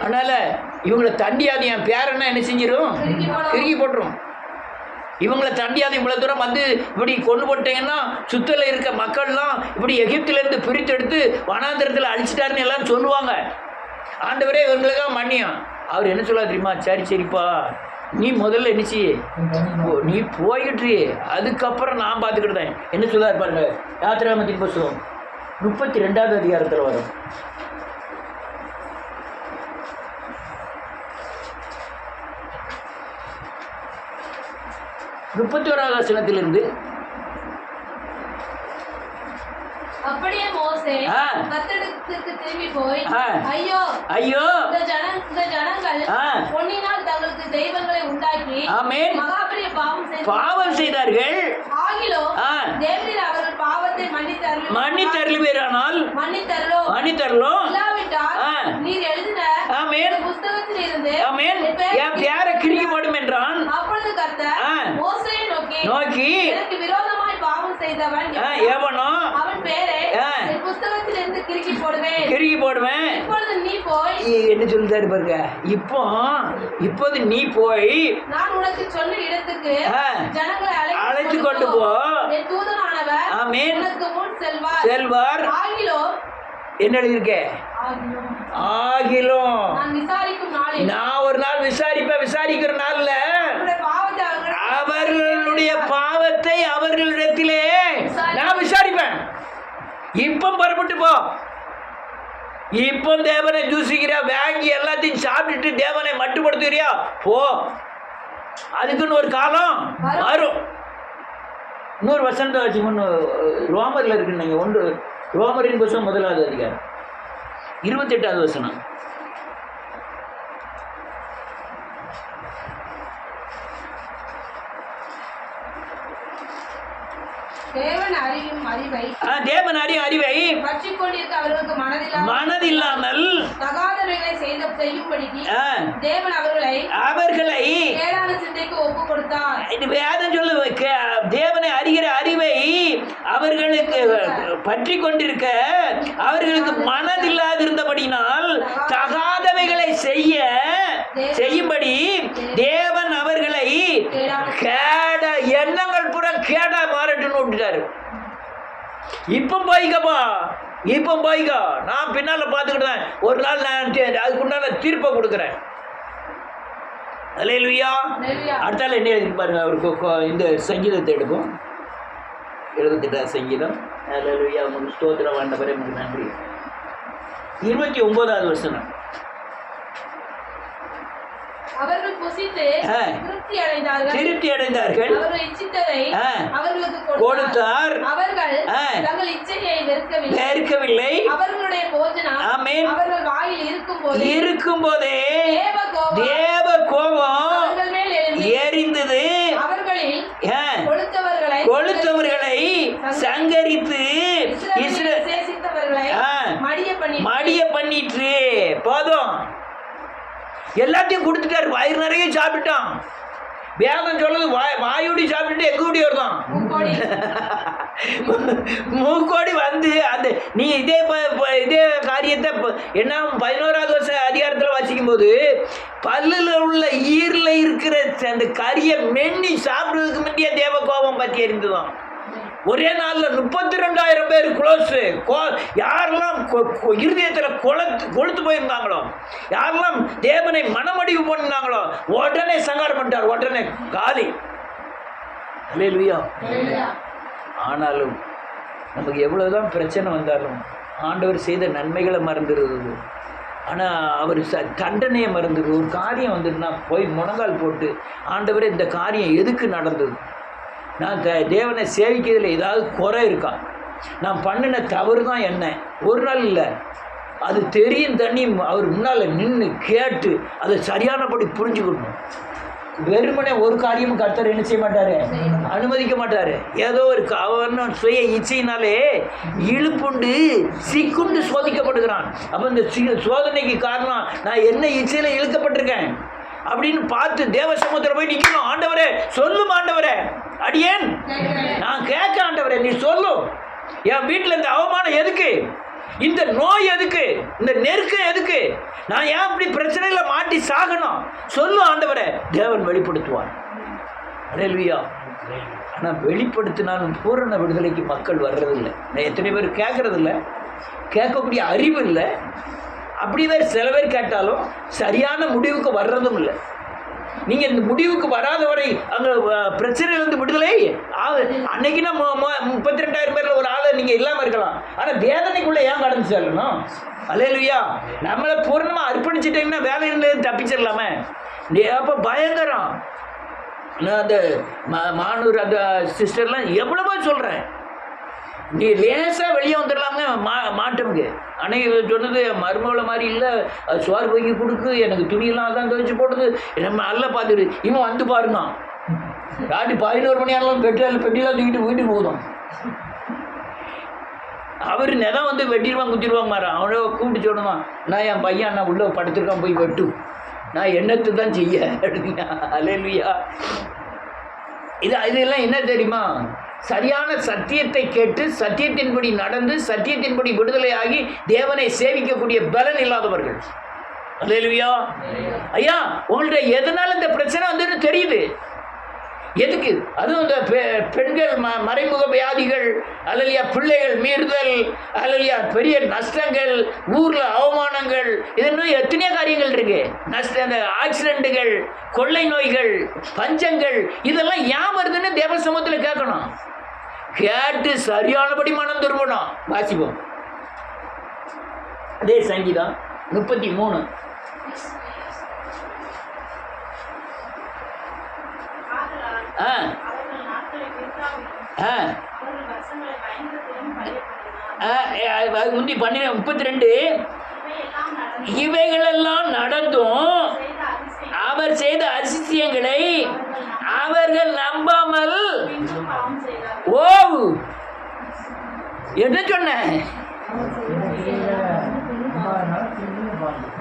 அதனால் இவங்களை தண்டியாது என் பேரன்னா என்ன செஞ்சிடும்? திருக்கி போட்டுரும். இவங்களை தண்டியாது இவ்வளோ தூரம் வந்து இப்படி கொண்டு போட்டீங்கன்னா சுற்றில் இருக்க மக்கள்லாம் இப்படி எகிப்திலேருந்து பிரித்தெடுத்து வனாந்திரத்தில் அழிச்சிட்டாருன்னு எல்லாம் சொல்லுவாங்க. ஆண்டவரே இவங்களுக்காக மன்னியம். அவர் என்ன சொல்ல தெரியுமா? சரி சரிப்பா, நீ முதல்ல என்ன செய்ய, நீ போயிட்டு அதுக்கப்புறம் நான் பார்த்துக்கிட்டேன். என்ன சொல்லார் பாருங்க, யாத்திராகமத்தின் புத்தகம் 32வது அதிகாரத்தில் வரும். 31வது வசனத்திலிருந்து. அப்படியே மோசே கர்த்தரிடத்திற்கு திரும்பி போய், ஐயோ ஐயோ, இந்த ஜனங்கள் பொன்னினால் தங்களுக்கு தெய்வங்களை உண்டாக்கி மகாபெரிய பாவம் செய்தார்கள். ஆகிலும் தேவரீர் அவர்கள் பாவத்தை மன்னித்தருளுவீரானால் மன்னித்தருளும், இல்லாவிட்டால் நீர் எழுதின புஸ்தகத்தில் இருந்து என் பேரை கிறுக்கி போடும் என்றான். அப்பொழுது கர்த்தர் மோசேயை நோக்கி, எனக்கு விரோதமாய் பாவம் செய்தவன் எவனோ அவன் பேரை புஸ்தகத்தில் இருந்து கிறுக்கி போடுவேன். இப்பொழுது நீ போய், என்ன சொல்றாரு பாருங்க, இப்போது நீ போய் நான் உனக்கு சொன்ன இடத்துக்கு ஜனங்களை அழைத்து கொண்டு போ. என் தூதனானவர் உனக்கு முன் செல்வார். ஆகிலும் என்ன எழுதியிருக்க? ஆகிலும் நான் விசாரிக்கும் நாளில், நான் ஒரு நாள் விசாரிக்கிற நாள்ல அவர்களுடைய பாவத்தை அவர்களிடத்திலே நான் விசாரிப்பேன். இப்போ புறப்பட்டு போ. இப்போ தேவனை தூசிக்கிறியா, வாங்கி எல்லாத்தையும் சாப்பிட்டுட்டு தேவனை மட்டுப்படுத்துக்கிறியா, போ. அதுக்குன்னு ஒரு காலம் வரும். இன்னொரு வசனத்தை வச்சு ரோமரில் இருக்குன்னு நீங்கள் 1 ரோமரின் புத்தகம் 1வது அதிகாரம் 28வது வசனம். தேவன் அறியும் அறிவை பற்றிக் கொண்டிருக்க அவர்களுக்கு மனதில்லாமல் தகாதவைகளை செய்யும்படிக்கு தேவன் அவர்களை கேடான சிந்தைக்கு ஒப்பு கொடுத்தார். வேதம் சொல்ல தேவனை அறிகிற அறிவை அவர்களுக்கு பற்றி கொண்டிருக்க அவர்களுக்கு மனதில்லாதிருந்தபடினால் தகாதவைகளை செய்யும்படி தேவன் அவர்களை கேட எண்ணங்கள் புற கேடா மாறட்டுன்னு விட்டுட்டாரு. இப்போ போய்க்கோ, நான் பின்னால பார்த்துக்கிட்டேன். ஒரு நாள் நான் அதுக்குண்டான தீர்ப்பை கொடுக்குறேன். அல்லேலூயா. அடுத்தால என்ன எழுதி பாருங்க, அவருக்கு இந்த சங்கீதத்தை எடுப்போம். 78வது சங்கீதம். அல்லேலூயா. உங்களுக்கு ஸ்தோத்திரம் ஆண்டவரே, உங்களுக்கு நன்றி. 29வது வசனம். அவர்கள் புசித்து திருப்தி அடைந்தார்கள். அவர்கள் இச்சித்ததை அவர்களுக்கு கொடுத்தார். அவர்கள் தங்கள் இச்சையை வெறுக்கவில்லை. அவர்களுடைய போஜனம் அவர்கள் வாயில் இருக்கும்போதே தேவ கோபம் அவர்கள் மேல் எரிந்தது. அவர்களில் கொழுத்தவர்களை சங்கரித்து மடிய பண்ணிட்டு போதும். எல்லாத்தையும் கொடுத்துட்டாரு. வயிறு நிறைய சாப்பிட்டான். வேதம் சொல்லுது, வாயோடி சாப்பிட்டுட்டு எங்க கூடி வருதான் மூக்கோடி வந்து அந்த நீ இதே காரியத்தை என்ன 11வது அதிகாரத்தில் வாசிக்கும் போது பல்லுல உள்ள ஈரில் இருக்கிற அந்த கறியை மென்னி சாப்பிடுறதுக்கு முந்தைய தேவ கோபம் பற்றி எரிந்துதான். ஒரே நாளில் 32,000 பேர் குளோஸ். யாரெல்லாம் இருதயத்தில் கொளுத்து போயிருந்தாங்களோ, யாரெல்லாம் தேவனை மனமடிவு பண்ணிருந்தாங்களோ உடனே சங்காரம் பண்ணிட்டார். உடனே காலி. அல்லேலூயா. ஆனாலும் நமக்கு எவ்வளவுதான் பிரச்சனை வந்தாலும் ஆண்டவர் செய்த நன்மைகளை மறந்துடுறது. ஆனால் அவர் தண்டனையை மறந்துடுது. ஒரு காரியம் வந்துட்டுனா போய் முழங்கால் போட்டு, ஆண்டவரே இந்த காரியம் எதுக்கு நடந்தது, நான் தேவனை சேவிக்கிறதுல ஏதாவது குறை இருக்கா, நான் பண்ணின தவறு தான் என்ன, ஒரு நாள் இல்லை, அது தெரியும் தண்ணியும் அவர் முன்னால் நின்று கேட்டு அதை சரியானபடி புரிஞ்சுக்கணும். வெறுமனே ஒரு காரியமும் கர்த்தர் என்ன செய்ய மாட்டார், அனுமதிக்க மாட்டார். ஏதோ ஒரு அவன் சுய இச்சையினாலே இழுப்புண்டு சிக்குண்டு சோதிக்கப்படுகிறான். அப்போ இந்த சோதனைக்கு காரணம் நான் என்ன இச்சையில் இழுக்கப்பட்டிருக்கேன் அப்படின்னு பார்த்து தேவ சமுத்திரம் போய் நிற்கணும். ஆண்டவரே சொல்லும், ஆண்டவரே அடியேன் நான் கேட்க, ஆண்டவரே நீ சொல்லும். என் வீட்டில் இந்த அவமானம் எதுக்கு, இந்த நோய் எதுக்கு, இந்த நெருக்கம் எதுக்கு, நான் ஏன் இப்படி பிரச்சனையில் மாட்டி சாகணும், சொல்லும் ஆண்டவரே. தேவன் வெளிப்படுத்துவார். அல்லேலூயா. ஆனால் வெளிப்படுத்தினாலும் பூரண விடுதலைக்கு மக்கள் வர்றதில்லை. நான் எத்தனை பேர் கேட்கறதில்ல, கேட்கக்கூடிய அறிவு இல்லை. அப்படி வேறு சில பேர் கேட்டாலும் சரியான முடிவுக்கு வர்றதும் இல்லை. நீங்கள் இந்த முடிவுக்கு வராத வரை அங்கே பிரச்சனையிலிருந்து விடுதலை அன்னைக்குன்னா 32,000 பேரில் ஒரு ஆளை நீங்கள் இல்லாமல் இருக்கலாம். ஆனால் வேதனைக்குள்ளே ஏன் கடந்து செல்லணும்? அல்லேலூயா. நம்மளை பூர்ணமாக அர்ப்பணிச்சிட்டிங்கன்னா வேலையிலேருந்து தப்பிச்சிடலாமே. அப்போ பயங்கரம். நான் அந்த மானூர் அந்த சிஸ்டர்லாம் எவ்வளவோ சொல்கிறேன், நீ லேசாக வெளியே வந்துடலாங்க மாட்டோமுக்கு. அன்னைக்கு சொன்னது மருமகளை மாதிரி இல்லை, அது சோறு போய்க்கு கொடுக்கு, எனக்கு துணியெல்லாம் அதான் துவைச்சி போடுது, நம்ம நல்லா பார்த்துட்டு இவன் வந்து பாருங்க ராட்டி 11 மணி ஆனாலும் பெட்டியெல்லாம் தூக்கிட்டு வீட்டுக்கு போதும். அவர் நெதான் வந்து வெட்டிடுவான் குத்திடுவாங்க மாறான். அவனோ கூப்பிட்டு சொல்லணுமா, நான் என் பையன் நான் உள்ளே படுத்துருக்கான் போய் வெட்டு, நான் என்னத்தை தான் செய்ய அப்படின்னா. அல்லேலூயா. இதெல்லாம் என்ன தெரியுமா? சரியான சத்தியத்தை கேட்டு சத்தியத்தின்படி நடந்து சத்தியத்தின்படி விடுதலையாகி தேவனை சேவிக்கக்கூடிய பலன் இல்லாதவர்கள். அல்லேலூயா. ஐயா, உங்கள்ட்ட எதனால இந்த பிரச்சனை வந்துன்னு தெரியுது. எதுக்கு? அதுவும் இந்த பெண்கள் மறைமுக வியாதிகள், அல்லையா பிள்ளைகள் மீறுதல், அல்லையா பெரிய நஷ்டங்கள், ஊரில் அவமானங்கள், இதெல்லாம் எத்தனையோ காரியங்கள் இருக்கு. அந்த ஆக்சிடென்ட்டுகள், கொள்ளை நோய்கள், பஞ்சங்கள், இதெல்லாம் ஏன் வருதுன்னு தேவ சமூகத்தில் கேட்கணும். கேட்டு சரியானபடி மனம் திரும்பணும். வாசிப்போம். அதே சங்கீதம் 33. முந்தி 32 இவைகளெல்லாம் நடந்தும் அவர் செய்த அதிசயங்களை அவர்கள் நம்பாமல் ஓ என்ன சொன்ன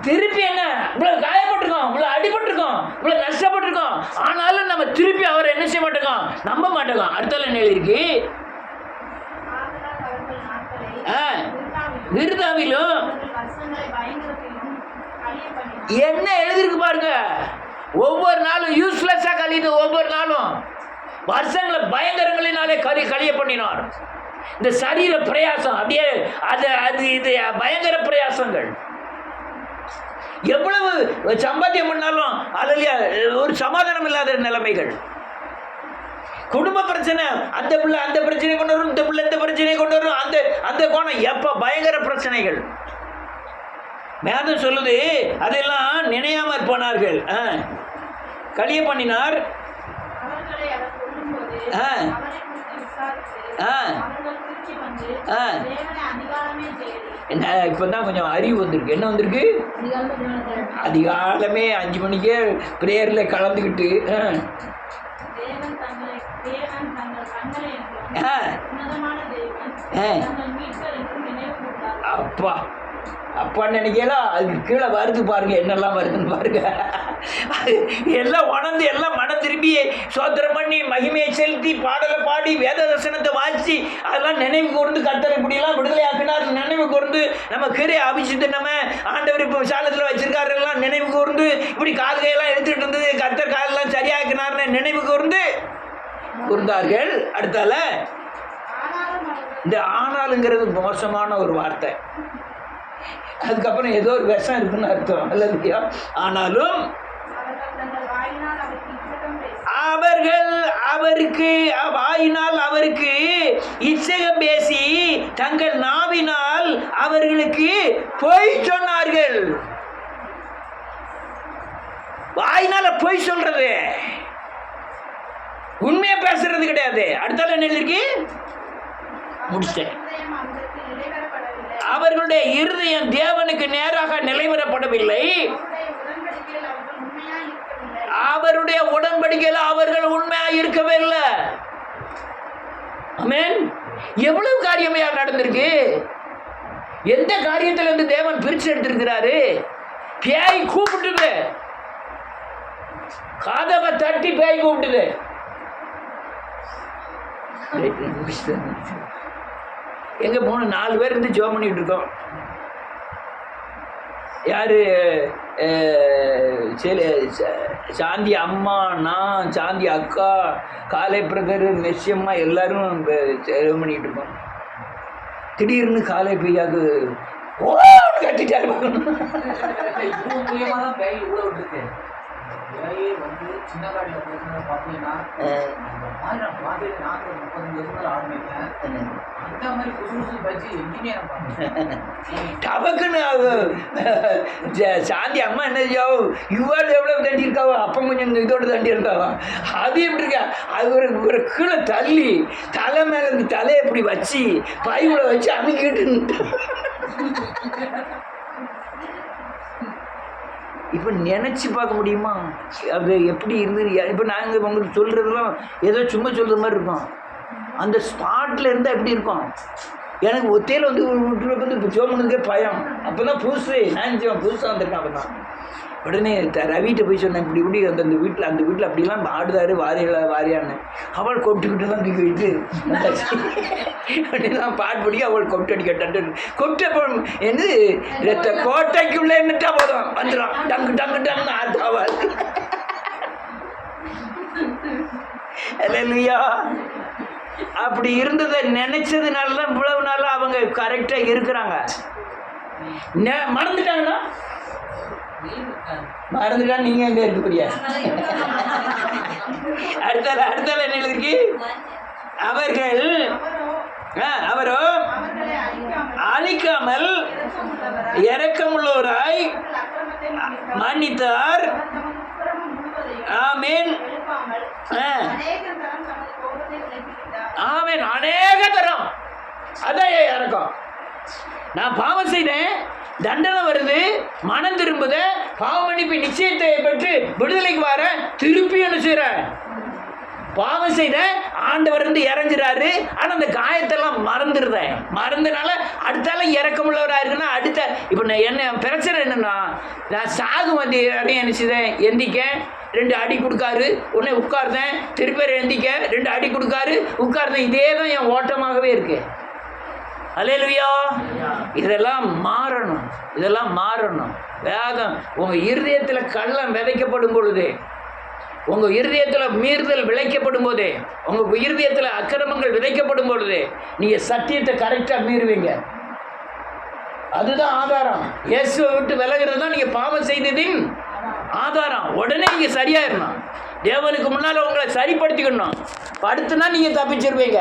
திருப்பி என்ன இவ்வளவு காயப்பட்டிருக்கோம், இவ்வளவு அடிபட்டிருக்கோம், இவ்வளவு நஷ்டப்பட்டிருக்கோம், ஆனாலும் நம்ம திருப்பி அவரை என்ன செய்ய மாட்டோம், நம்ப மாட்டோம். அடுத்த என்ன இருக்கு? விருதாவிலும் என்ன எழுதிருக்கு பாருங்க. ஒவ்வொரு நாளும் யூஸ்லெஸ்ஸா கழியுது. ஒவ்வொரு நாளும் வருஷங்களை பயங்கரங்களினாலே கழிய பண்ணினார். இந்த சரீர பிரயாசம் அப்படியே அது இது பயங்கர பிரயாசங்கள். எவ்வளவு சம்பாத்தியம் பண்ணாலும் அதில் ஒரு சமாதானம் இல்லாத நிலைமைகள். குடும்ப பிரச்சனை, அந்த பிள்ளை அந்த பிரச்சனை கொண்டு வரும், இந்த பிள்ளை இந்த பிரச்சனையை கொண்டு வரும், அந்த கோணம் எப்ப பயங்கர பிரச்சனைகள். வேதம் சொல்லுது அதெல்லாம் நினையாமற் போனார்கள். கழிய பண்ணினார். என்ன இப்போதான் கொஞ்சம் அறிவு வந்திருக்கு. என்ன வந்திருக்கு? அதிகாலமே 5 மணிக்கே பிரேயரில் கலந்துக்கிட்டு அப்பா அப்பான்னு நினைக்கலாம். அதுக்கு கீழே வருது பாருங்க, என்னெல்லாம் வருதுன்னு பாருங்க. எல்லாம் உணர்ந்து எல்லாம் மனம் திரும்பி சோத்திரம் பண்ணி மகிமையை செலுத்தி பாடலை பாடி வேத தரிசனத்தை வாசி அதெல்லாம் நினைவு கூர்ந்து கர்த்தர் இப்படிலாம் விடுதலை ஆக்கினார் நினைவு கூர்ந்து நம்ம கீரை அபிஷேகத்தை நம்ம ஆண்டவர் இப்போ சாலத்தில் வச்சிருக்காருலாம் நினைவு கூர்ந்து இப்படி கால்கையெல்லாம் எடுத்துகிட்டு இருந்தது கர்த்தர் காலெல்லாம் சரியாக்கினார்னு நினைவு கூர்ந்தார்கள். அடுத்தால இந்த ஆனாலுங்கிறது மோசமான ஒரு வார்த்தை. அதுக்கப்புறம் ஏதோ ஒரு விஷம் இருக்குன்னு அர்த்தம். அல்லையா? ஆனாலும் அவர்கள் அவருக்கு வாயினால் அவருக்கு இச்சகம் பேசி தங்கள் நாவினால் அவர்களுக்கு பொய் சொன்னார்கள். வாயினால பொய் சொல்றது, உண்மையை பேசுறது கிடையாது. அடுத்தால என்ன இருக்கு? முடிச்சிட்டேன். அவர்களுடைய இருதயம் தேவனுக்கு நேராக நிலைவரப்படவில்லை. அவருடைய உடன்படிக்கையில் அவர்கள் உண்மையாக இருக்கவே இல்லை. ஆமென். எவ்வளவு காரியமையா நடந்திருக்கு. எந்த காரியத்தில் இருந்து தேவன் பிரிச்சு எடுத்திருக்கிறாரு. பேய் கூப்பிட்டுது, காதவை தட்டி பேய் கூப்பிட்டுது. எங்க 3-4 பேர் இருந்து ஜோம் பண்ணிட்டு இருக்கோம். யாரு? சாந்தி அம்மா, நான், சாந்தி அக்கா, காலை பிரதர், மெஸ்ஸம்மா எல்லாரும் ஜோம் பண்ணிட்டு இருக்கோம். திடீர்னு காலை பையாவுக்கு ஓன்னு கட்டிட்டாரு. இப்போ மூலியமா தான் பேய் உள்ள விட்டுருக்கு. பேயே வந்து சின்ன காடியில் பேசுனதை பார்த்தீங்கன்னா அந்த மாதிரி நான் பார்த்தது நான் ஒரு 35 வருஷம் ஆரம்பித்தேன். அந்த மாதிரி புதுசு புதுசு பஜ்ஜி எங்கேயுமே நான் பார்த்தேன். டபக்குன்னு சாந்தி அம்மா என்ன செய்யாவோ இவ்வாறு எவ்வளோ தண்டி இருக்காவோ அப்போ கொஞ்சம் இதோட தண்டி இருக்காவோ அது எப்படி இருக்கா அது ஒரு கீழே தள்ளி தலை மேலே இந்த தலையை இப்படி வச்சு பைவில் வச்சு அமைக்கிட்டு இப்போ நினச்சி பார்க்க முடியுமா அது எப்படி இருந்தது? இப்போ நாங்கள் உங்களுக்கு சொல்கிறதுலாம் ஏதோ சும்மா சொல்கிற மாதிரி இருக்கும். அந்த ஸ்பாட்டில் இருந்தால் எப்படி இருக்கும்? எனக்கு ஒத்தையில் வந்து வீட்டில் வந்து இப்போ ஜோமனுக்கே பயம். அப்போ தான் புதுசு நான் புதுசாக வந்திருக்கேன். அப்போ தான் உடனே ரவிகிட்ட போய் சொன்னேன் இப்படி இப்படி அந்த வீட்டில் அப்படிலாம் ஆடுதாரு வாரியான்னு. அவள் கொட்டுக்கிட்டு தான் தூக்கி வைத்து அப்படிலாம் பாட்டு பிடிக்க அவள் கொட்டு அடிக்க கொட்டு அப்போ என்ன ரத்த கோட்டைக்குள்ளே என்னட்டா போதும் வந்துடும் டங்கு டங்கு டங்கு ஆத்தாவாள். இல்லையா அப்படி இருந்ததை நினைச்சதுனால தான் இவ்வளவு நாளாக அவங்க கரெக்டாக இருக்கிறாங்க. மறந்துட்டாங்கன்னா நீங்கள் எங்கே இருக்கக்கூடிய அடுத்த என்ன இருக்கு? அவரோ அழிக்காமல் இரக்கமுள்ளவராய் மன்னித்தார். ஆமேன் ஆமேன். அநேக தரம் அதான் இறக்கம். நான் பாவம் செய்தேன், தண்டனை வருது, மனம் திரும்புத, பாவ மன்னிப்பு நிச்சயத்தை பெற்று விடுதலைக்கு வர திருப்பி என்ன செய்கிறேன்? பாவம் செய்த ஆண்டவர் வந்து இறங்குறாரு. ஆனால் அந்த காயத்தெல்லாம் மறந்துடுறேன். மறந்தனால அடுத்தால இறக்கமுள்ளவராக இருக்குன்னா அடுத்த இப்போ நான் என்ன பிரச்சனை என்னன்னா நான் சாகு வந்து என்ன செய்தேன்? எந்திக்க 2 அடி கொடுக்காரு, உடனே உட்கார்ந்தேன், திருப்பி எந்திக்க 2 அடி கொடுக்காரு, உட்கார்ந்தேன். இதே தான் என் ஓட்டமாகவே இருக்கு. அல்லேலூயா. இதெல்லாம் மாறணும், இதெல்லாம் மாறணும். வேகம் உங்கள் இருதயத்தில் கள்ளம் விதைக்கப்படும் பொழுது, உங்கள் இருதயத்தில் மீறுதல் விளைக்கப்படும் போதே, உங்கள் இருதயத்தில் அக்கிரமங்கள் விதைக்கப்படும் பொழுது நீங்கள் சத்தியத்தை கரெக்டாக மீறுவீங்க. அதுதான் ஆதாரம். இயேசுவை விட்டு விலகிறது தான் நீங்கள் பாவம் செய்ததின் ஆதாரம். உடனே நீங்கள் சரியாயிடணும். தேவனுக்கு முன்னால் உங்களை சரிப்படுத்திக்கணும். அடுத்துனா நீங்கள் தப்பிச்சிருவீங்க.